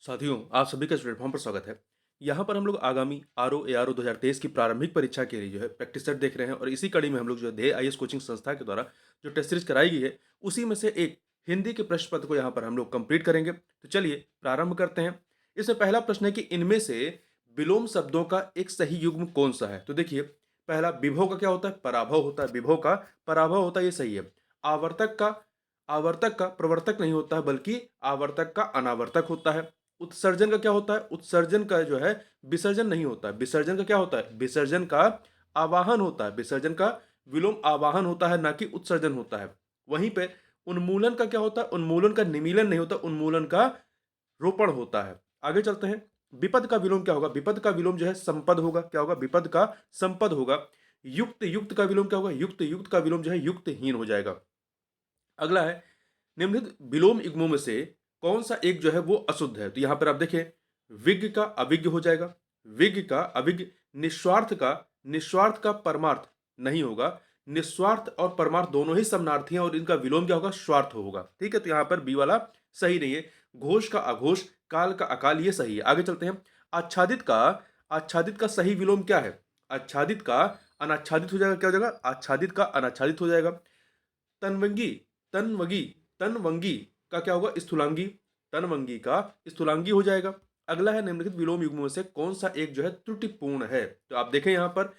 साथियों, आप सभी का इस प्लेटफॉर्म पर स्वागत है। यहाँ पर हम लोग आगामी आरओ एआरओ 2023 की प्रारंभिक परीक्षा के लिए जो है प्रैक्टिस सेट देख रहे हैं और इसी कड़ी में हम लोग जो है ध्येय आईएएस कोचिंग संस्था के द्वारा जो टेस्ट सीरीज कराई गई है, उसी में से एक हिंदी के प्रश्न पत्र को यहाँ पर हम लोग कंप्लीट करेंगे। तो चलिए प्रारंभ करते हैं। इसमें पहला प्रश्न है कि इनमें से विलोम शब्दों का एक सही युग्म कौन सा है? तो देखिए, पहला विभव का क्या होता है? पराभव होता है। विभव का पराभव होता है, ये सही है। आवर्तक का प्रवर्तक नहीं होता है, बल्कि आवर्तक का अनावर्तक होता है। उत्सर्जन का क्या होता है? उत्सर्जन का जो है विसर्जन नहीं होता है। विसर्जन का क्या होता है? विसर्जन का आवाहन होता है। विसर्जन का विलोम आवाहन होता है, ना कि उत्सर्जन होता है। वहीं पे उन्मूलन का क्या होता है? उन्मूलन का निमीलन नहीं होता, उन्मूलन का रोपण होता है। आगे चलते हैं। विपद का विलोम क्या होगा? विपद का विलोम जो है संपद होगा। क्या होगा? विपद का संपद होगा। युक्त का विलोम क्या होगा? युक्त का विलोम जो है युक्तहीन हो जाएगा। अगला है, निम्नलिखित विलोम युग्मों में से कौन सा एक जो है वो अशुद्ध है? तो यहां पर आप देखें, विज्ञ का अविज्ञ हो जाएगा। विज्ञ का अविज्ञ। निस्वार्थ का परमार्थ नहीं होगा। निस्वार्थ और परमार्थ दोनों ही समानार्थी हैं और इनका विलोम क्या होगा? स्वार्थ होगा। ठीक है, तो यहां पर बी वाला सही नहीं है। घोष का अघोष, काल का अकाल, ये सही है। आगे चलते हैं। आच्छादित का सही विलोम क्या है? आच्छादित का अनाच्छादित हो जाएगा। क्या हो जाएगा? आच्छादित का अनाच्छादित हो जाएगा। तनवंगी तनवगी तनवंगी का क्या होगा? स्थूलांगी। तनवंगी का स्थूलांगी हो जाएगा। अगला है, निम्नलिखित विलोम युग्मों में से कौन सा एक जो है त्रुटिपूर्ण है? तो आप देखें यहां पर,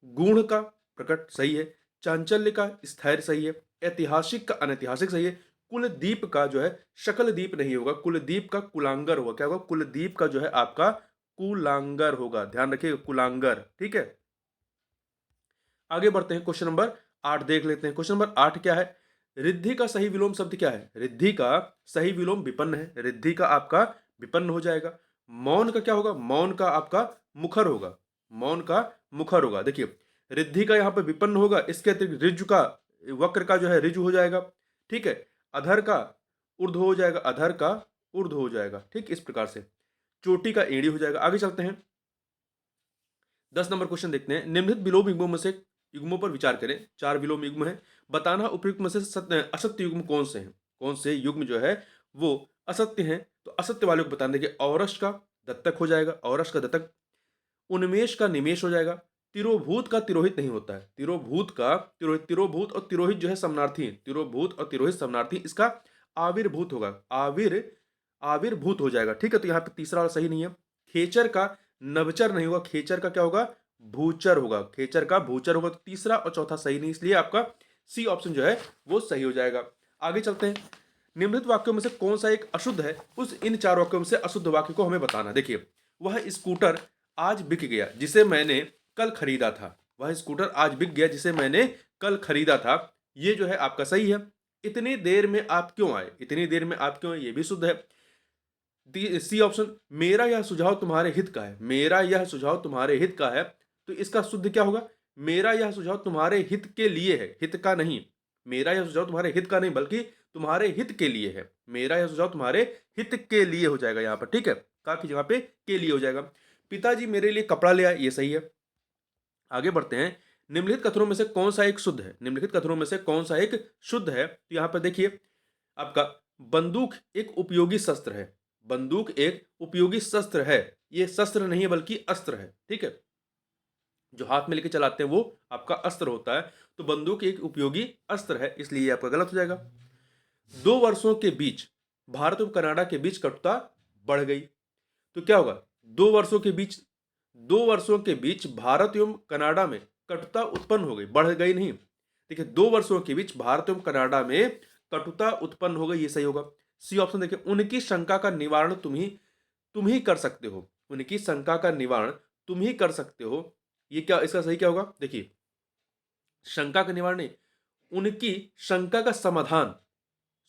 गूढ़ का प्रकट सही है। चांचल्य का स्थैर्य सही है। ऐतिहासिक का अनैतिहासिक सही है। कुलदीप का जो है शकलदीप नहीं होगा, कुलदीप का कुलांगर होगा। क्या होगा? कुलदीप का जो है आपका कुलांगर होगा। ध्यान रखिएगा, कुलांगर। ठीक है, आगे बढ़ते हैं। क्वेश्चन नंबर 8 देख लेते हैं। क्वेश्चन नंबर 8 क्या है? रिद्धि का सही विलोम शब्द क्या है? रिद्धि का सही विलोम विपन्न है। रिद्धि का आपका विपन्न हो जाएगा। मौन का क्या होगा? मौन का आपका मुखर होगा। मौन का मुखर होगा। देखिए, रिद्धि का यहां पर विपन्न होगा। इसके अतिरिक्त ऋजु का, वक्र का जो है ऋजु हो जाएगा। ठीक है, अधर का ऊर्ध्व हो जाएगा। अधर का ऊर्ध्व हो जाएगा। ठीक, इस प्रकार से चोटी का एड़ी हो जाएगा। आगे चलते हैं। 10 नंबर क्वेश्चन देखते हैं। निम्नलिखित विलोम युग्मों में से युग्मों पर विचार करें। 4 विलोम युग्म है, बताना उपयुक्त में से असत्य युग्म कौन से हैं? कौन से युग्म जो है वो असत्य हैं? तो असत्य वाले को बताना। देखिए, औरस का दत्तक हो जाएगा। औरस का दत्तक। उन्मेष का निमेष हो जाएगा। तिरोभूत का तिरोहित नहीं होता है। तिरोभूत का तिरोहित। तिरोभूत और तिरोहित जो है समनार्थी हैं। तिरोभूत और तिरोहित समनार्थी। इसका आविर्भूत होगा। आविर्भूत हो जाएगा। ठीक है, तो यहाँ पे तीसरा वाला सही नहीं है। खेचर का नवचर नहीं होगा। खेचर का क्या होगा? भूचर होगा। खेचर का भूचर होगा। तो तीसरा और चौथा सही नहीं, इसलिए आपका सी ऑप्शन जो है वो सही हो जाएगा। आगे चलते हैं। निम्नलिखित वाक्यों में से कौन सा एक अशुद्ध है? उस इन 4 वाक्यों में से अशुद्ध वाक्य को हमें बताना। देखिए, वह स्कूटर आज बिक गया जिसे मैंने कल खरीदा था। वह स्कूटर आज बिक गया जिसे मैंने कल खरीदा था, ये जो है आपका सही है। इतनी देर में आप क्यों आए? इतनी देर में आप क्यों आए, ये भी शुद्ध है। सी ऑप्शन, मेरा यह सुझाव तुम्हारे हित का है। मेरा यह सुझाव तुम्हारे हित का है, तो इसका शुद्ध क्या होगा? मेरा यह सुझाव तुम्हारे हित के लिए है, हित का नहीं। मेरा यह सुझाव तुम्हारे हित का नहीं, बल्कि तुम्हारे हित के लिए है। मेरा यह सुझाव तुम्हारे हित के लिए हो जाएगा यहां पर। ठीक है, का की जगह पे के लिए हो जाएगा। पिताजी मेरे लिए कपड़ा ले आए, ये सही है। आगे बढ़ते हैं। निम्नलिखित कथनों में से कौन सा एक शुद्ध है? निम्नलिखित कथनों में से कौन सा एक शुद्ध है? तो यहां पर देखिए, आपका बंदूक एक उपयोगी शस्त्र है। बंदूक एक उपयोगी शस्त्र है। ये शस्त्र नहीं है, बल्कि अस्त्र है। ठीक है, जो हाथ में लेके चलाते हैं वो आपका अस्त्र होता है। तो बंदूक एक उपयोगी अस्त्र है, इसलिए ये आपका गलत हो जाएगा। 2 वर्षों के बीच भारत और कनाडा के बीच कटुता बढ़ गई, तो क्या होगा? 2 वर्षों के बीच, 2 वर्षों के बीच भारत एवं कनाडा में कटुता उत्पन्न हो गई, बढ़ गई नहीं। देखिए, 2 वर्षों के बीच भारत एवं कनाडा में कटुता उत्पन्न हो गई, ये सही होगा। सी ऑप्शन देखिए, उनकी शंका का निवारण तुम ही कर सकते हो। उनकी शंका का निवारण तुम ही कर सकते हो, ये क्या, इसका सही क्या होगा? देखिए, शंका का निवारण नहीं, उनकी शंका का समाधान।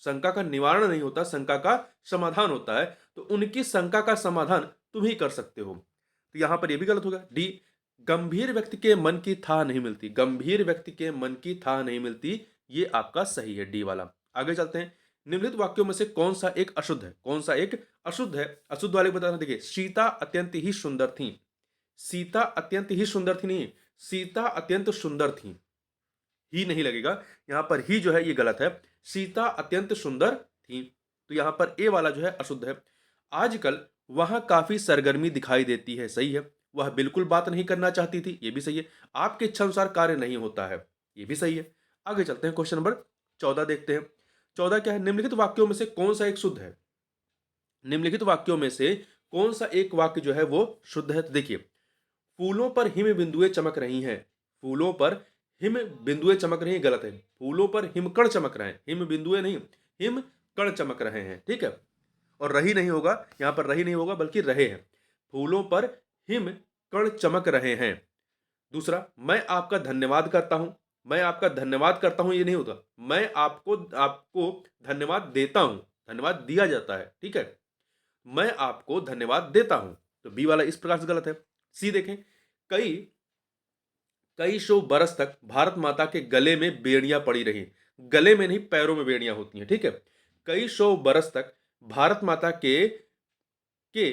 शंका का निवारण नहीं होता, शंका का समाधान होता है। तो उनकी शंका का समाधान तुम ही कर सकते हो, तो यहां पर यह भी गलत होगा। डी, गंभीर व्यक्ति के मन की था नहीं मिलती। गंभीर व्यक्ति के मन की था नहीं मिलती, ये आपका सही है, डी वाला। आगे चलते हैं। निम्नलिखित वाक्यों में से कौन सा एक अशुद्ध है? कौन सा एक अशुद्ध है? अशुद्ध वाले को बताना। देखिए, सीता अत्यंत ही सुंदर थी। सीता अत्यंत ही सुंदर थी नहीं, सीता अत्यंत सुंदर थी। ही नहीं लगेगा, यहां पर ही जो है ये गलत है। सीता अत्यंत सुंदर थी, तो यहां पर ए वाला जो है अशुद्ध है। आजकल वहां काफी सरगर्मी दिखाई देती है, सही है। वह बिल्कुल बात नहीं करना चाहती थी, ये भी सही है। आपके इच्छा अनुसार कार्य नहीं होता है, ये भी सही है। आगे चलते हैं, क्वेश्चन नंबर 14 देखते हैं। 14 क्या है? निम्नलिखित वाक्यों में से कौन सा एक शुद्ध है? निम्नलिखित वाक्यों में से कौन सा एक वाक्य जो है वो शुद्ध है? तो देखिए, फूलों पर हिम बिंदुएं चमक रही हैं। फूलों पर हिम बिंदुएं चमक रही हैं, गलत है। फूलों पर हिमकण चमक रहे हैं, हिम बिंदुएं नहीं, हिम कण चमक रहे हैं, ठीक है। और रही नहीं होगा, यहां पर रही नहीं होगा बल्कि रहे हैं। फूलों पर हिम कण चमक रहे हैं। दूसरा, मैं आपका धन्यवाद करता हूं। मैं आपका धन्यवाद करता हूं, ये नहीं होता। मैं आपको आपको धन्यवाद देता हूं, धन्यवाद दिया जाता है, ठीक है। मैं आपको धन्यवाद देता हूं, तो बी वाला इस प्रकार से गलत है। सी देखें, कई कई सौ बरस तक भारत माता के गले में बेड़ियां पड़ी रही। गले में नहीं, पैरों में बेड़ियां होती हैं, ठीक है। कई सौ बरस तक भारत माता के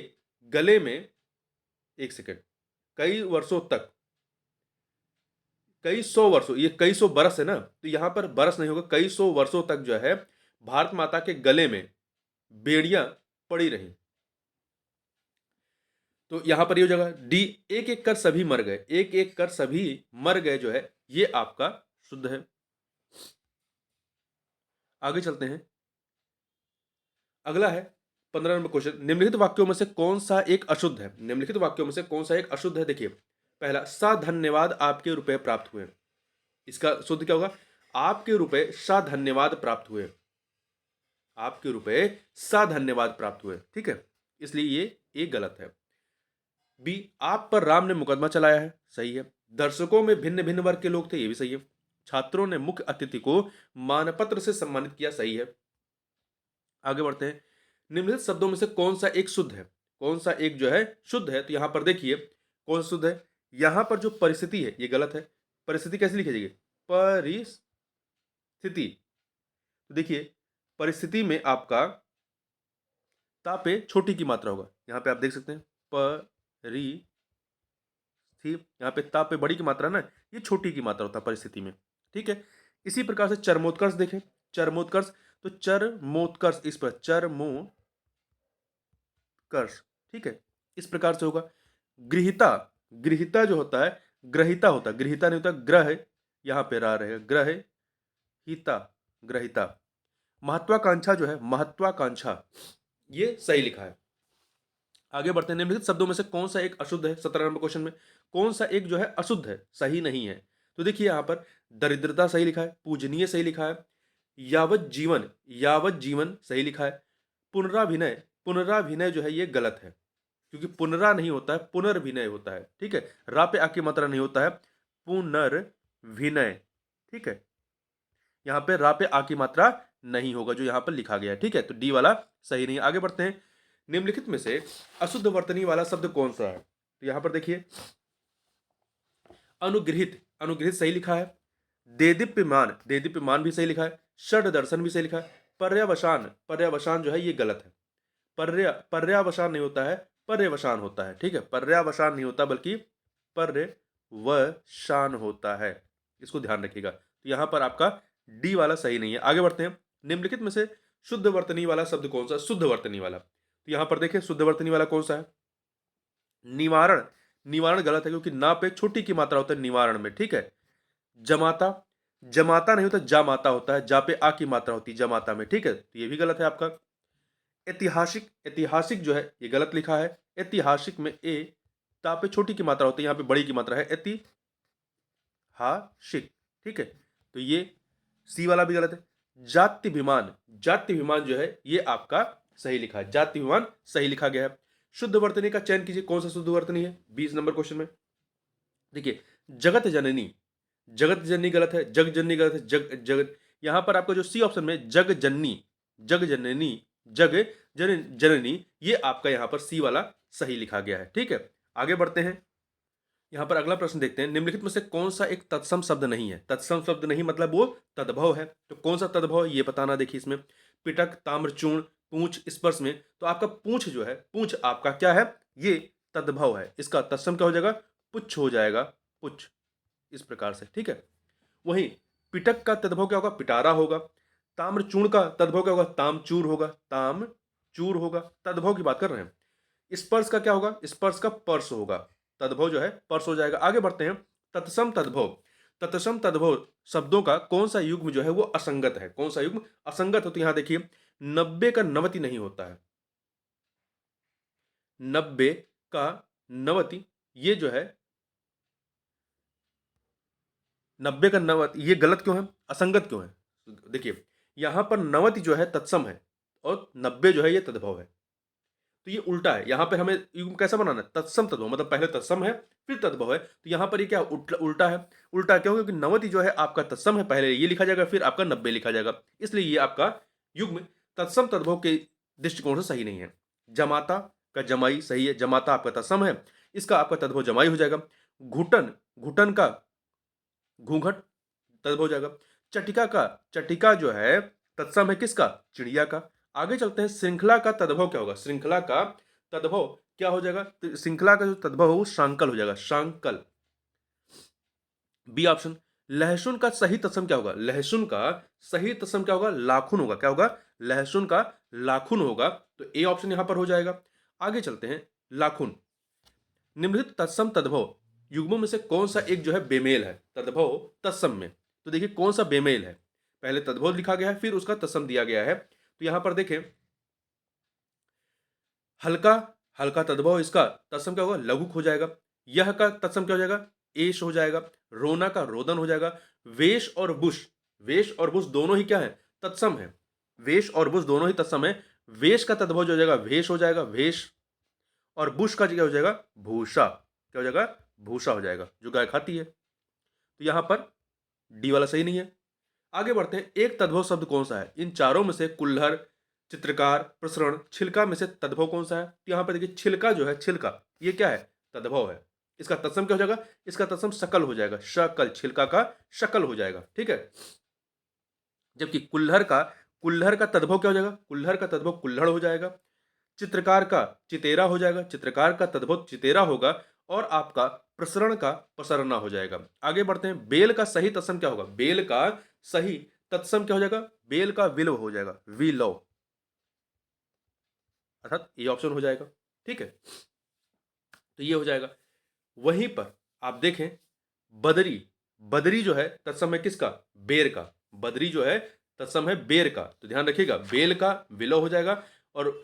गले में, एक सेकेंड, कई वर्षों तक, कई सौ वर्षों, ये कई सौ बरस है ना, तो यहां पर बरस नहीं होगा, कई सौ वर्षों तक जो है भारत माता के गले में बेड़ियां पड़ी रही। तो यहां पर ये हो जाएगा डी, एक एक कर सभी मर गए। एक एक कर सभी मर गए जो है, ये आपका शुद्ध है। आगे चलते हैं, अगला है 15 नंबर क्वेश्चन। निम्नलिखित वाक्यों में से कौन सा एक अशुद्ध है? निम्नलिखित वाक्यों में से कौन सा एक अशुद्ध है? देखिए, पहला, सा धन्यवाद आपके रुपए प्राप्त हुए। इसका शुद्ध क्या होगा? आपके रुपए सा धन्यवाद प्राप्त हुए। आपके रुपए सा धन्यवाद प्राप्त हुए, ठीक है, इसलिए ये एक गलत है। बी, आप पर राम ने मुकदमा चलाया है, सही है। दर्शकों में भिन्न भिन्न वर्ग के लोग थे, ये भी सही है। छात्रों ने मुख्य अतिथि को मानपत्र से सम्मानित किया, सही है। आगे बढ़ते हैं, निम्नलिखित शब्दों में से कौन सा एक शुद्ध है? कौन सा एक जो है शुद्ध है? तो यहां पर देखिए कौन सा शुद्ध है। यहां पर जो परिस्थिति है ये गलत है। परिस्थिति कैसे लिखी जाएगी? परिस्थिति। तो देखिए, परिस्थिति में आपका ता पे छोटी की मात्रा होगा, यहां पे आप देख सकते हैं परि थी, यहाँ पे ता पे बड़ी की मात्रा ना, ये छोटी की मात्रा होता है परिस्थिति में, ठीक है। इसी प्रकार से चरमोत्कर्ष देखें, चरमोत्कर्ष, तो चरमोत्कर्ष इस पर चरमोत्कर्ष, ठीक है, इस प्रकार से होगा। गृहिता, गृहिता जो होता है, ग्रहिता होता है, गृहिता नहीं होता, ग्रह, यहां पे रहा रहेगा, ग्रह हिता, ग्रहिता। महत्वाकांक्षा जो है, महत्वाकांक्षा, ये सही लिखा है। आगे बढ़ते हैं, निम्नलिखित शब्दों में से कौन सा एक अशुद्ध है? 17 नंबर क्वेश्चन में कौन सा एक जो है अशुद्ध है, सही नहीं है? तो देखिए यहां पर दरिद्रता सही लिखा है, पूजनीय सही लिखा है, यावत जीवन, यावत जीवन सही लिखा है। पुनराभिनय, पुनराभिनय जो है ये गलत है, क्योंकि पुनरा नहीं होता है, पुनर्भिनय होता है, ठीक है। रा पे आकी मात्रा नहीं होता है, पुनर्भिनय, ठीक है। यहाँ पे रा पे आ की मात्रा नहीं होगा जो यहाँ पर लिखा गया है, ठीक है। तो डी वाला सही नहीं है। आगे बढ़ते हैं, निम्नलिखित में से अशुद्ध वर्तनी वाला शब्द कौन सा है? तो यहां पर देखिए, अनुग्रहित, अनुग्रहित सही लिखा है। देदीप्यमान, देदीप्यमान भी सही लिखा है। षड दर्शन भी सही लिखा है। पर्यवसान, पर्यवसान जो है ये गलत है। पर्यावसान नहीं होता है, पर्यवसान होता है, ठीक है। पर्यावसान नहीं होता बल्कि पर्यवसान होता है, इसको ध्यान रखिएगा। तो यहां पर आपका डी वाला सही नहीं है। आगे बढ़ते हैं, निम्नलिखित में से शुद्ध वर्तनी वाला शब्द कौन सा? शुद्ध वर्तनी वाला, तो यहां पर देखिए शुद्ध वर्तनी वाला कौन सा है? निवारण, निवारण गलत है, क्योंकि ना पे छोटी की मात्रा होता है निवारण में, ठीक है। जमाता, जमाता नहीं होता, जामाता होता है, जा पे आ की मात्रा होती है जमाता में, ठीक है, तो ये भी गलत है आपका। ऐतिहासिक, ऐतिहासिक जो है ये गलत लिखा है। ऐतिहासिक में ए ता पे छोटी की मात्रा होती है, यहाँ पे बड़ी की मात्रा है, ऐतिहासिक, ठीक है, तो ये सी वाला भी गलत है। जात्यभिमान, जात्यभिमान जो है ये आपका सही लिखा है, जात्यभिमान सही लिखा गया है। शुद्ध वर्तनी का चयन कीजिए, कौन सा शुद्ध वर्तनी है 20 नंबर क्वेश्चन में? देखिए, जगत जननी, जगत जननी गलत है, जग जननी गलत है, जग जगत, यहां पर आपका जो सी ऑप्शन में जग जननी, जग जननी, जग जननी, ये आपका यहां पर सी वाला सही लिखा गया है, ठीक है। आगे बढ़ते हैं, यहां पर अगला प्रश्न देखते हैं, निम्नलिखित में से कौन सा एक तत्सम शब्द नहीं है? तत्सम शब्द नहीं मतलब वो तद्भव है, तो कौन सा तद्भव है ये बताना। देखिए इसमें पिटक, ताम्रचूर्ण, पूंछ, स्पर्श में, तो आपका पूंछ जो है, पूंछ आपका क्या है? ये तद्भव है, इसका तत्सम क्या हो जाएगा? पुच्छ हो जाएगा, पुच्छ, इस प्रकार से, ठीक है। वहीं पिटक का तद्भव क्या होगा? पिटारा होगा। ताम्रचूर्ण का तद्भव क्या होगा? तामचूर होगा, तामचूर होगा, तद्भव की बात कर रहे हैं। स्पर्श का क्या होगा? स्पर्श का पर्श होगा, तद्भव जो है पर्श हो जाएगा। आगे बढ़ते हैं, तत्सम तद्भव। तत्सम तद्भव शब्दों का कौन सा युग्म जो है वो असंगत है? कौन सा युग्म असंगत हो? तो यहां देखिए, 90 का नवति नहीं होता है। 90 का नवति, ये जो है 90 का नवति, ये गलत क्यों है? असंगत क्यों है? देखिए, यहां पर नवति जो है तत्सम है और 90 जो है ये तद्भव है। तो ये उल्टा है। यहाँ पे हमें युग्म कैसा बनाना है? तत्सम तद्भव, मतलब पहले तत्सम है फिर तद्भव है। तो यहाँ पर ये क्या उल्टा है? उल्टा क्यों? क्योंकि नवति जो है आपका तत्सम है, पहले ये लिखा जाएगा फिर आपका 90 लिखा जाएगा, इसलिए ये आपका युग्म तत्सम तद्भव के दृष्टिकोण से सही नहीं है। जमाता का जमाई सही है, जमाता आपका तत्सम है, इसका आपका तद्भव जमाई हो जाएगा। घुटन, घुटन का घूंघट तद्भव हो जाएगा। चटिका का, चटिका जो है तत्सम है किसका? चिड़िया का। आगे चलते हैं, श्रृंखला का तद्भव क्या होगा? श्रृंखला का तद्भव क्या हो जाएगा? तो श्रृंखला का जो तद्भव है वो शांकल हो जाएगा, शांकल। B option. लहसुन का सही तत्सम क्या होगा? लहसुन का सही तत्सम क्या होगा? लाखुन होगा। क्या होगा? लहसुन का लाखुन होगा, तो ए ऑप्शन यहां पर हो जाएगा। आगे चलते हैं, लाखुन। निम्नलिखित तत्सम तद्भव युग्मों में से कौन सा एक जो है बेमेल है तद्भव तत्सम में? तो देखिए कौन सा बेमेल है, पहले तद्भव लिखा गया है फिर उसका तत्सम दिया गया है। तो यहां पर देखें, हल्का, हल्का तद्भव, इसका तत्सम क्या होगा? लघुक हो जाएगा। यह का तत्सम क्या हो जाएगा? एश हो जाएगा। रोना का रोदन हो जाएगा। वेश और बुश, वेश और बुश दोनों ही क्या है? तत्सम है। वेश और बुश दोनों ही तत्सम है। वेश का तद्भव जो हो जाएगा वेश हो जाएगा, वेश। और बुश का क्या हो जाएगा? भूषा। क्या हो जाएगा? भूषा हो जाएगा, जो गाय खाती है। तो यहां पर डी वाला सही नहीं है। आगे बढ़ते हैं, एक तद्भव शब्द कौन सा है? इन चारों में से कुल्हड़, चित्रकार, प्रसरण, छिलका में से तद्भव कौन सा है? तो यहां पर देखिए, छिलका जो है, छिलका ये क्या है? तद्भव है। इसका तत्सम क्या हो जाएगा? इसका तत्सम शकल हो जाएगा, शकल, छिलका का शकल हो जाएगा, ठीक है। जबकि कुल्हड़ का तद्भव क्या हो जाएगा? कुल्हड़ का तद्भव कुल्हड़ हो जाएगा। चित्रकार का चितेरा हो जाएगा, चित्रकार का तद्भव चितेरा होगा। और आपका प्रसरण का पसरना हो जाएगा। आगे बढ़ते हैं, बेल का सही तत्सम क्या होगा? बेल का सही तत्सम क्या हो जाएगा? बेल का विलव हो जाएगा, विलव, अर्थात ये ऑप्शन हो जाएगा, ठीक है। तो ये हो जाएगा। वहीं पर आप देखें, बदरी, बदरी जो है तत्सम है किसका? बेर का। बदरी जो है तत्सम है बेर का, तो ध्यान रखिएगा, बेल का विलव हो जाएगा और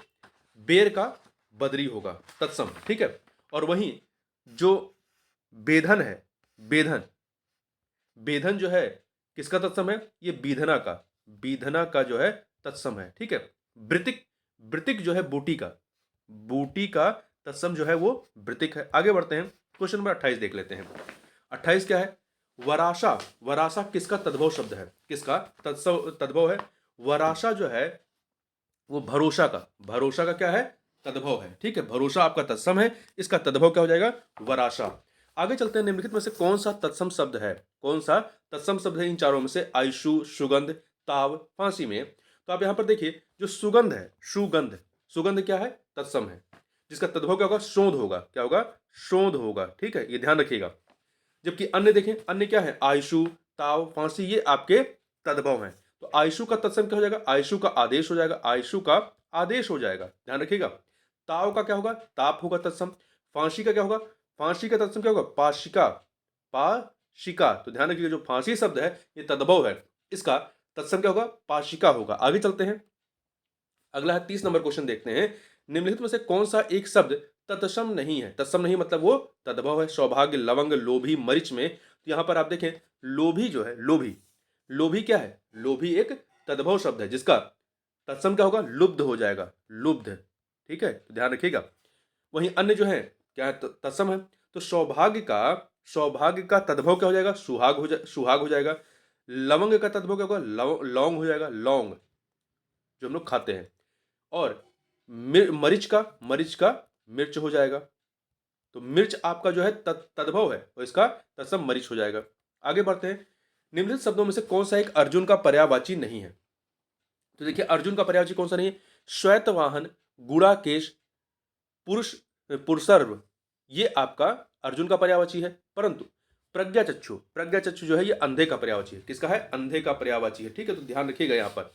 बेर का बदरी होगा तत्सम, ठीक है। और वहीं जो बेधन है, बेधन, बेधन जो है किसका तत्सम है? ये बीधना का, बीधना का जो है तत्सम है, ठीक है। वृतिक, वृतिक जो है बूटी का, बूटी का तत्सम जो है वो वृतिक है। आगे बढ़ते हैं, क्वेश्चन नंबर 28 देख लेते हैं। 28 क्या है? वराशा, वराशा किसका तद्भव शब्द है? किसका तद्भव है? वराशा जो है वो भरोसा का, भरोसा का क्या है? तद्भव है, ठीक है। भरोसा आपका तत्सम है, इसका तद्भव क्या हो जाएगा? वराशा। आगे चलते हैं, निम्नलिखित में से कौन सा तत्सम शब्द है? कौन सा तत्सम शब्द है इन चारों में से? आयशु, सुगंध, ताव, फांसी में। तो आप यहां पर देखिए, जो सुगंध है, सुगंध, सुगंध क्या है? तत्सम है, जिसका तद्भव क्या होगा? शोध होगा। क्या होगा? शोध होगा, ठीक है, ये ध्यान रखिएगा। जबकि अन्य देखें, अन्य क्या है? आयशु, ताव, फांसी, ये आपके तद्भव हैं। तो आयशु का तत्सम क्या हो जाएगा? आयशु का आदेश हो जाएगा, आयशु का आदेश हो जाएगा, ध्यान रखिएगा। ताव का क्या होगा? ताप होगा तत्सम। फांसी का क्या होगा? फांसी का तत्सम क्या होगा? पाशिका, पाशिका। तो ध्यान रखिएगा, जो फांसी शब्द है ये तद्भव है, इसका तत्सम क्या होगा? पाशिका होगा। आगे चलते हैं, अगला है 30 नंबर क्वेश्चन देखते हैं। निम्नलिखित में से कौन सा एक शब्द तत्सम नहीं है? तत्सम नहीं मतलब वो तद्भव है। सौभाग्य, लवंग, लोभी, मरिच में। तो यहां पर आप देखें, लोभी जो है, लोभी, लोभी क्या है? लोभी एक तद्भव शब्द है, जिसका तत्सम क्या होगा? लुब्ध हो जाएगा, लुब्ध, ठीक है, तो ध्यान रखिएगा। वहीं अन्य जो है क्या है? तत्सम है। तो सौभाग्य का तद्भव क्या हो जाएगा? सुहाग हो जाएगा। लवंग का तद्भव क्या होगा? लौंग हो जाएगा, लौंग, जो हम लोग खाते हैं। और मरिच का मिर्च हो जाएगा। तो मिर्च आपका जो है तद्भव है और इसका तत्सम मरिच हो जाएगा। आगे बढ़ते हैं, निम्नलिखित शब्दों में से कौन सा एक अर्जुन का पर्यायवाची नहीं है? तो देखिए, अर्जुन का पर्यायवाची कौन सा नहीं है? श्वेतवाहन, गुड़ाकेश, पुरुष, पुरुषर्व, ये आपका अर्जुन का पर्यायवाची है। परंतु प्रज्ञाचक्षु, प्रज्ञाचक्षु जो है ये अंधे का पर्यायवाची है। किसका है? अंधे का पर्यायवाची है, ठीक है, तो ध्यान रखिएगा यहां पर।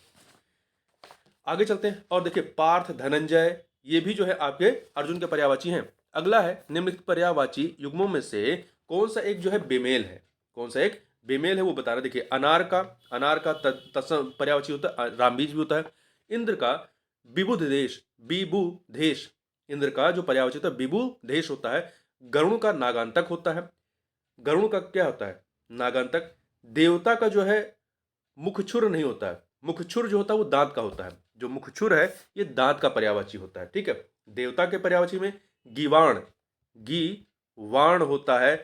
आगे चलते हैं और देखिए, पार्थ, धनंजय, ये भी जो है आपके अर्जुन के पर्यायवाची हैं। अगला है निम्नलिखित पर्यायवाची युग्मों में से कौन सा एक जो है बेमेल है, कौन सा एक बेमेल है वो बताना। देखिए अनार का पर्यायवाची होता है रामबीज भी होता है। इंद्र का विबुध देश, विबुधेश, इंद्र का जो पर्यायवाची होता है विबुधेश होता है। गरुण का नागांतक होता है, गरुण का क्या होता है नागांतक। देवता का जो है मुखछुर नहीं होता है, मुखछुर जो होता है वो दांत का होता है, जो मुखछुर है ये दांत का पर्यायवाची होता है, ठीक है। देवता के पर्यायवाची में गीवाण, गीवाण होता है,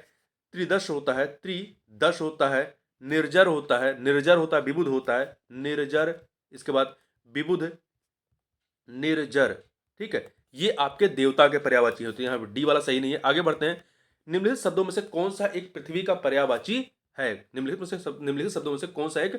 त्रिदश होता है, त्रिदश होता है, निर्जर होता है, निर्जर होता है, विबुध होता है, निर्जर, इसके बाद विबुध, निर्जर, ठीक है। ये आपके देवता के पर्यायवाची होते हैं। यहाँ डी वाला सही नहीं है। आगे बढ़ते हैं। निम्नलिखित शब्दों में से कौन सा एक पृथ्वी का पर्यायवाची है, निम्नलिखित शब्दों में से कौन सा एक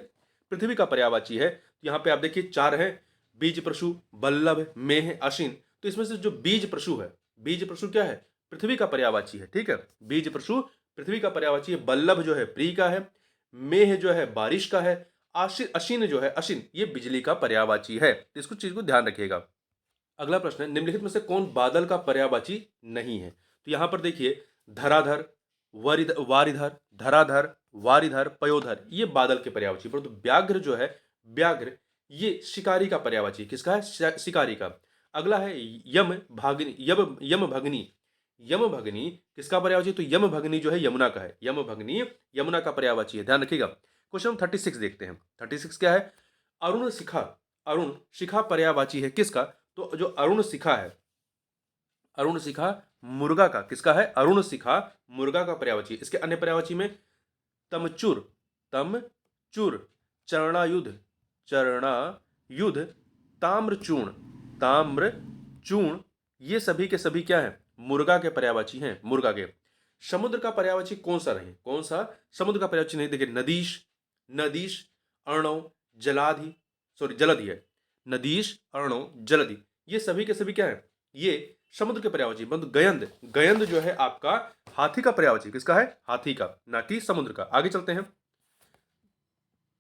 पृथ्वी का पर्यायवाची है। यहाँ पे आप देखिए चार है, बीज प्रशु, बल्लभ, मेह, अश्विन। तो इसमें से जो बीज प्रशु है, बीज प्रशु क्या है, पृथ्वी का पर्यायवाची है, ठीक है। बीज प्रशु पृथ्वी का पर्यायवाची है। बल्लभ जो है प्री का है, मेह जो है बारिश का है, अश्विन जो है, अश्विन ये बिजली का पर्यायवाची है। तो इसको चीज को ध्यान रखिएगा। अगला प्रश्न है निम्नलिखित में से कौन बादल का पर्यायवाची नहीं है। तो यहां पर देखिए धराधर, वारिधर, धराधर, वारिधर, पयोधर ये बादल के पर्यायवाची, परंतु व्याघ्र जो है, व्याघ्र ये शिकारी का पर्यायवाची। किसका है, शिकारी का। अगला है यम भागिनी, यम भगनी, यम भगनी किसका पर्यायवाची, तो यम भगनी जो है यमुना का है, यम भगनी यमुना का पर्यायवाची है, ध्यान रखिएगा। क्वेश्चन 36 देखते हैं। 36 क्या है, अरुण शिखा, अरुण शिखा पर्यायवाची है किसका, तो जो अरुण शिखा है, अरुण शिखा मुर्गा का, किसका है, अरुण शिखा मुर्गा का पर्यायवाची। इसके अन्य पर्यायवाची में तमचुर, तमचुर, चरणायुध, चरणायुध, ताम्रचूर्ण, ताम्रचूर्ण ये सभी के सभी क्या है, मुर्गा के पर्यायवाची हैं, मुर्गा के। समुद्र का पर्यायवाची कौन सा नहीं, कौन सा समुद्र का पर्यायवाची नहीं, देखिए नदीश, नदीश, अर्णव, जलाधि, सॉरी जलधि है, नदीश, अर्णव, जलधि ये सभी के सभी क्या है, ये समुद्र के पर्यायवाची। परंतु गयंद, गयंद जो है आपका हाथी का पर्यायवाची, किसका है, हाथी का, ना कि समुद्र का। आगे चलते हैं।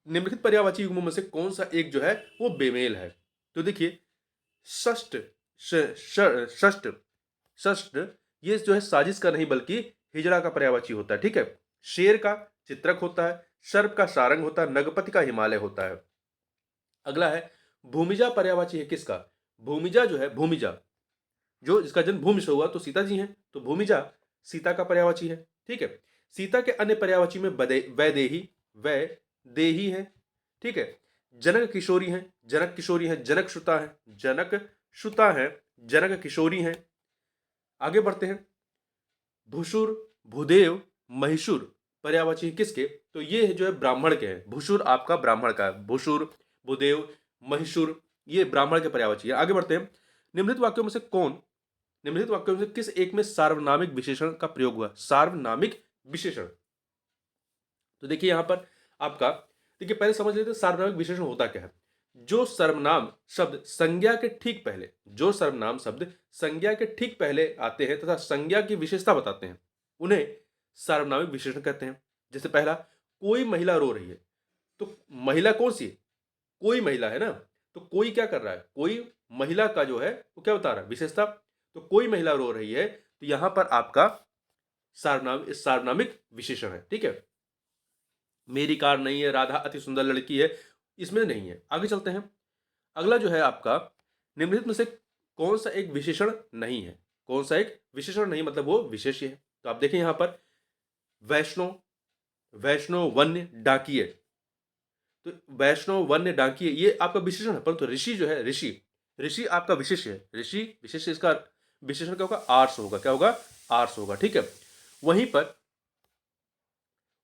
निम्नलिखित पर्यायवाची युग्मों में से कौन सा एक जो है वो बेमेल है। तो देखिए षष्ठ, षष्ठ, षष्ठ ये जो है साजिश का नहीं बल्कि हिजड़ा का पर्यायवाची होता है, ठीक है। शेर का चित्रक होता है, सर्प का सारंग होता है, नगपति का हिमालय होता है। अगला है भूमिजा पर्यायवाची है किसका, भूमिजा जो है, भूमिजा जो जिसका जन्म भूमि से हुआ तो सीता जी हैं, तो भूमिजा सीता का पर्यायवाची है, ठीक है। सीता के अन्य पर्यायवाची में वैदेही, वैदेही है, ठीक है। जनक किशोरी है, जनक किशोरी है, जनक श्रुता है, जनक श्रुता है, जनक किशोरी है। आगे बढ़ते हैं। भूसुर, भूदेव, महिषुर पर्यायवाची किसके, तो ये जो है ब्राह्मण के हैं। भूसुर आपका ब्राह्मण का है, भूसुर, भूदेव, महिषुर ये ब्राह्मण के पर्यायवाची है। आगे बढ़ते हैं। निम्नलिखित वाक्यों में से कौन, निम्नलिखित वाक्यों में से किस एक में सार्वनामिक विशेषण का प्रयोग हुआ, सार्वनामिक विशेषण। तो देखिए यहां पर आपका, देखिए पहले समझ लेते हैं सार्वनामिक विशेषण होता क्या है। जो सर्वनाम शब्द संज्ञा के ठीक पहले, जो सर्वनाम शब्द संज्ञा के ठीक पहले आते हैं तथा संज्ञा की विशेषता बताते हैं उन्हें सार्वनामिक विशेषण कहते हैं। जैसे पहला, कोई महिला रो रही है, तो महिला कौन सी है, कोई महिला है ना, तो कोई क्या कर रहा है, कोई महिला का जो है वो क्या बता रहा है, विशेषता। तो कोई महिला रो रही है, तो यहां पर आपका सार्वनामिक विशेषण है, ठीक है। मेरी कार नहीं है, राधा अति सुंदर लड़की है, इसमें नहीं है। आगे चलते हैं। अगला जो है आपका, निम्नलिखित में से कौन सा एक विशेषण नहीं है, कौन सा एक विशेषण नहीं मतलब वो विशेष्य है। तो आप देखें यहां पर वैष्णव, वैष्णव, वन्य, डाकिए, तो वैष्णव, वन्य, डाकिए ये आपका विशेषण है, परंतु ऋषि जो है, ऋषि, ऋषि आपका विशेष्य है, ऋषि विशेष्य, इसका विशेषण क्या होगा, आर्ष होगा, क्या होगा, आर्ष होगा, ठीक है। वहीं पर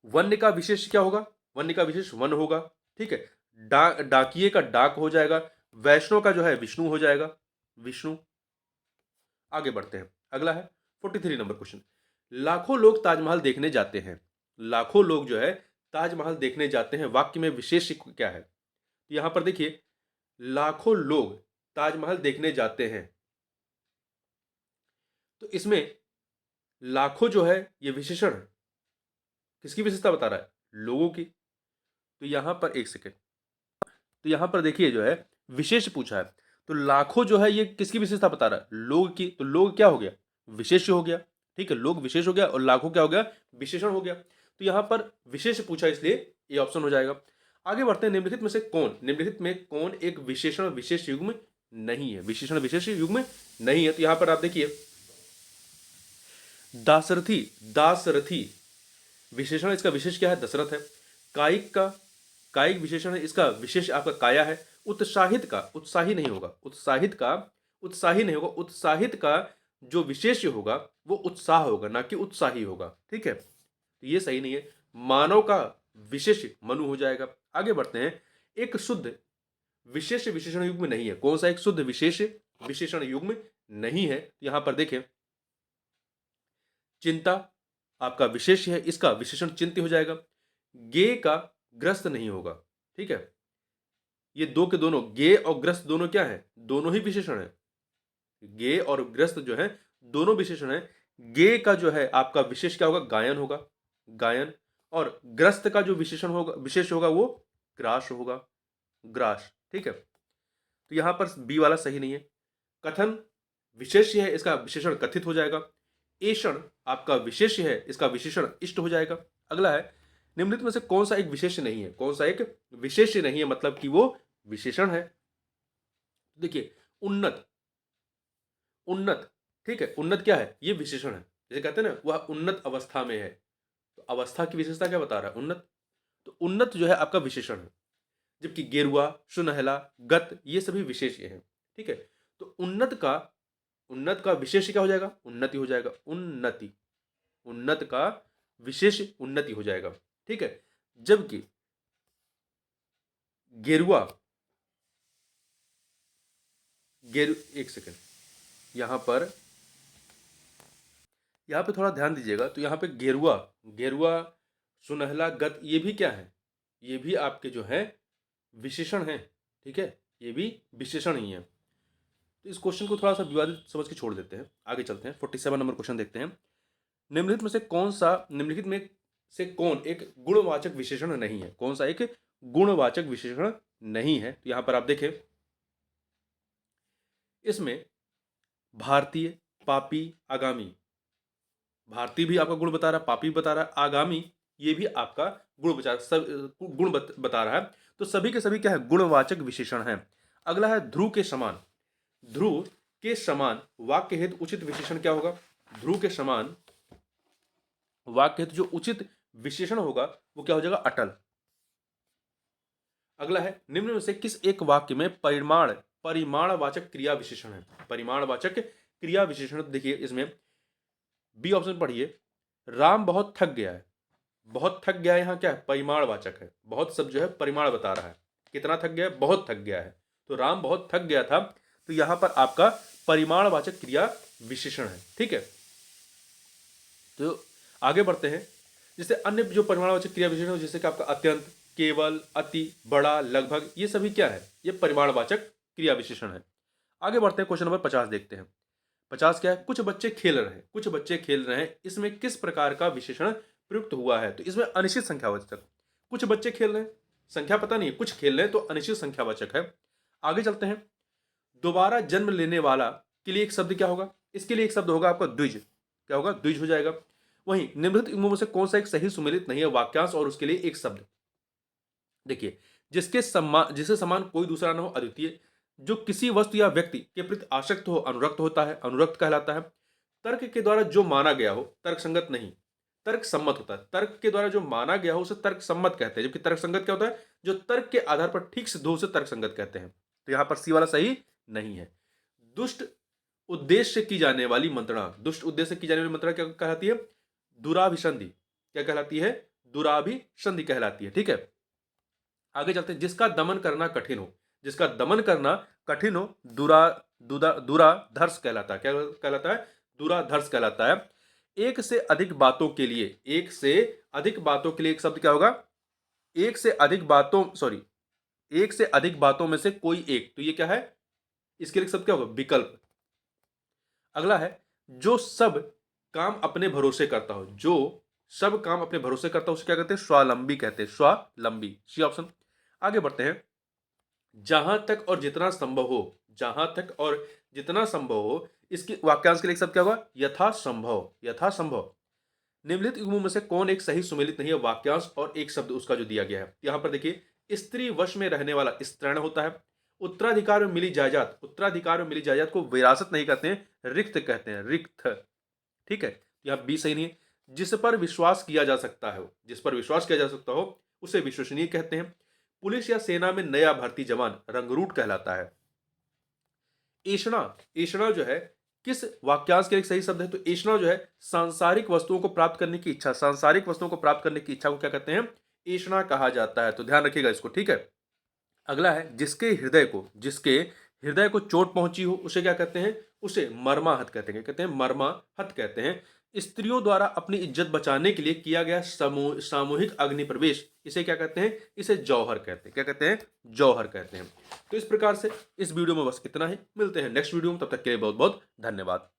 वन्य का विशेष क्या होगा, वन्य का विशेष वन होगा, ठीक है। डाकिए का डाक हो जाएगा, वैष्णव का जो है विष्णु हो जाएगा, विष्णु। आगे बढ़ते हैं। अगला है 43 नंबर क्वेश्चन। लाखों लोग ताजमहल देखने जाते हैं, लाखों लोग जो है ताजमहल देखने जाते हैं, वाक्य में विशेष क्या है। यहां पर देखिए लाखों लोग ताजमहल देखने जाते हैं, तो इसमें लाखों जो है ये विशेषण है, किसकी विशेषता बता रहा है, लोगों की। तो यहां पर एक सेकेंड, तो यहां पर देखिए जो है विशेष पूछा है, तो लाखों जो है ये किसकी विशेषता बता रहा है? लोग की। तो लोग क्या हो गया? विशेष्य हो गया। ठीक है, लोग विशेष हो गया और लाखों क्या हो गया? विशेषण हो गया। तो यहां पर विशेष पूछा इसलिए ये ऑप्शन हो जाएगा। आगे बढ़ते हैं, निम्नलिखित में से कौन, निम्नलिखित में कौन एक विशेषण विशेष युग्म नहीं है? विशेषण विशेष युग्म नहीं है। तो यहां पर आप देखिए, दासरथी, दासरथी विशेषण, इसका विशेष क्या है? दशरथ है। कायिक का, कायिक विशेषण है, इसका विशेष आपका काया है। उत्साहित का, उत्साही नहीं होगा, उत्साहित का उत्साही नहीं होगा, उत्साहित का जो विशेष्य होगा वो उत्साह होगा, ना कि उत्साही होगा। ठीक है, तो ये सही नहीं है। मानव का विशेष मनु हो जाएगा। आगे बढ़ते हैं, एक शुद्ध विशेष विशेषण युग्म नहीं है। कौन सा एक शुद्ध विशेष विशेषण युग्म नहीं है? यहां पर देखें, चिंता आपका विशेष है, इसका विशेषण चिंत्य हो जाएगा। गे का ग्रस्त नहीं होगा। ठीक है, ये दो के दोनों, गे और ग्रस्त दोनों क्या है? दोनों ही विशेषण है। गे और ग्रस्त जो है दोनों विशेषण है। गे का जो है आपका विशेष क्या होगा? गायन होगा, गायन। और ग्रस्त का जो विशेषण होगा, विशेष होगा, वो ग्रास होगा, ग्रास। ठीक है, तो यहां पर बी वाला सही नहीं है। कथन विशेष्य है, इसका विशेषण कथित हो जाएगा। एषण आपका विशेष्य है, इसका विशेषण इष्ट हो जाएगा। अगला है, निम्नलिखित में से कौन सा एक विशेष्य नहीं है? कौन सा एक विशेष्य नहीं है मतलब कि वो विशेषण है? देखिए, उन्नत, उन्नत। ठीक है, उन्नत क्या है? ये विशेषण है। जैसे कहते हैं ना, वह उन्नत अवस्था में है, तो अवस्था की विशेषता क्या बता रहा है? उन्नत। तो उन्नत जो है आपका विशेषण है, जबकि गेरुआ, सुनहला, गत ये सभी विशेष्य हैं। ठीक है, तो उन्नत का, उन्नत का विशेष क्या हो जाएगा? उन्नति हो जाएगा, उन्नति। उन्नत का विशेष उन्नति हो जाएगा। ठीक है, जबकि गेरुआ, एक सेकेंड, यहां पर, यहां पे थोड़ा ध्यान दीजिएगा। तो यहां पे गेरुआ, गेरुआ, सुनहला, गत ये भी क्या है? ये भी आपके जो है विशेषण है। ठीक है, ये भी विशेषण ही है। तो इस क्वेश्चन को थोड़ा सा विवादित समझ के छोड़ देते हैं, आगे चलते हैं। 47 नंबर क्वेश्चन देखते हैं। निम्नलिखित में से कौन सा, निम्नलिखित में से कौन एक गुणवाचक विशेषण नहीं है? कौन सा एक गुणवाचक विशेषण नहीं है? तो यहां पर आप देखें, इसमें भारतीय, पापी, आगामी। भारतीय भी आपका गुण बता रहा है, पापी बता रहा है, आगामी ये भी आपका गुण बता, सब गुण बता रहा है। तो सभी के सभी क्या है? गुणवाचक विशेषण है। अगला है, ध्रुव के समान। ध्रुव के समान वाक्य हेतु उचित विशेषण क्या होगा? ध्रुव के समान वाक्य हेतु जो उचित विशेषण होगा वो क्या हो जाएगा? अटल। अगला है, निम्न में से किस एक वाक्य में परिमाण, परिमाणवाचक क्रिया विशेषण है? परिमाणवाचक क्रिया विशेषण देखिए, इसमें बी ऑप्शन पढ़िए, राम बहुत थक गया है। बहुत थक गया है, यहाँ क्या है? परिमाणवाचक है। बहुत शब्द जो है परिमाण बता रहा है, कितना थक गया है? बहुत थक गया है। तो राम बहुत थक गया था, तो यहां पर आपका परिमाणवाचक क्रिया विशेषण है। ठीक है, तो आगे बढ़ते हैं। जैसे अन्य जो परिमाणवाचक क्रिया विशेषण है, जैसे कि आपका अत्यंत, केवल, अति, बड़ा, लगभग, ये सभी क्या है? ये परिमाणवाचक क्रिया विशेषण है। आगे बढ़ते हैं, क्वेश्चन नंबर 50 देखते हैं। 50 क्या है? कुछ बच्चे खेल रहे हैं, कुछ बच्चे खेल रहे हैं, इसमें किस प्रकार का विशेषण प्रयुक्त हुआ है? तो इसमें अनिश्चित संख्यावाचक। कुछ बच्चे खेल रहे हैं, संख्या पता नहीं है, कुछ खेल रहे हैं, तो अनिश्चित संख्यावाचक है। आगे चलते हैं, दोबारा जन्म लेने वाला के लिए एक शब्द क्या होगा? इसके लिए एक शब्द होगा आपका द्विज। क्या होगा? द्विज हो जाएगा। वहीं निम्नलिखित में से कौन सा एक सही सुमेलित नहीं है वाक्यांश और उसके लिए एक शब्द? देखिए, जिसके समान, जिसे समान कोई दूसरा न हो, अद्वितीय। जो किसी वस्तु या व्यक्ति के प्रति आसक्त हो, अनुरक्त होता है, अनुरक्त कहलाता है। तर्क के द्वारा जो माना गया हो, तर्क संगत नहीं, तर्क सम्मत होता है। तर्क के द्वारा जो माना गया हो उसे तर्क सम्मत कहते हैं, जबकि तर्क संगत क्या होता है? जो तर्क के आधार पर ठीक सिद्ध हो उसे तर्क संगत कहते हैं। तो यहां पर सी वाला सही नहीं है। दुष्ट उद्देश्य की जाने वाली मंत्रणा, दुष्ट उद्देश्य की जाने वाली मंत्रणा क्या कहलाती है? दुराभिसंधि। क्या कहलाती है? दुराभिसंधि कहलाती है। ठीक है, आगे चलते हैं। जिसका दमन करना कठिन हो, जिसका दमन करना कठिन हो, दुराधर्ष कहलाता है। क्या कहलाता है? दुराधर्ष कहलाता है। एक से अधिक बातों के लिए, एक से अधिक बातों के लिए एक शब्द क्या होगा? एक से अधिक बातों, सॉरी, एक से अधिक बातों में से कोई एक, तो ये क्या है? इसके लिए शब्द क्या होगा? विकल्प। अगला है, जो सब काम अपने भरोसे करता हो, जो सब काम अपने भरोसे करता हो उसे क्या कहते हैं? स्वावलंबी कहते हैं, स्वावलंबी। C option. आगे बढ़ते हैं, जहां तक और जितना संभव हो, जहां तक और जितना संभव हो, इसकी वाक्यांश के लिए एक शब्द क्या होगा? यथासंभव, यथासंभव। निम्नलिखित युग्मों में से कौन एक सही सुमेलित नहीं है? वाक्यांश और एक शब्द उसका जो दिया गया है। यहां पर देखिए, स्त्री वश में रहने वाला स्त्रैण होता है। उत्तराधिकार में मिली जायदाद, उत्तराधिकार में मिली जायदाद को विरासत नहीं कहते हैं, रिक्त कहते हैं, रिक्त। ठीक है, यहाँ बी सही नहीं है। जिस पर विश्वास किया जा सकता है, जिस पर विश्वास किया जा सकता हो उसे विश्वसनीय कहते हैं। पुलिस या सेना में नया भर्ती जवान रंगरूट कहलाता है। ऐषणा, ऐषणा जो है किस वाक्यांश के लिए एक सही शब्द है? तो ऐषणा जो है सांसारिक वस्तुओं को प्राप्त करने की इच्छा, सांसारिक वस्तुओं को प्राप्त करने की इच्छा को क्या कहते हैं? ऐषणा कहा जाता है। तो ध्यान रखिएगा इसको, ठीक है। अगला है जिसके हृदय को, जिसके हृदय को चोट पहुंची हो उसे क्या कहते हैं? उसे मर्माहत कहते हैं। क्या कहते हैं? मर्माहत कहते हैं। स्त्रियों द्वारा अपनी इज्जत बचाने के लिए किया गया सामूहिक अग्नि प्रवेश, इसे क्या कहते हैं? इसे जौहर कहते हैं। क्या कहते हैं? जौहर कहते हैं। तो इस प्रकार से इस वीडियो में बस इतना ही। मिलते हैं नेक्स्ट वीडियो में, तब तक के लिए बहुत बहुत धन्यवाद।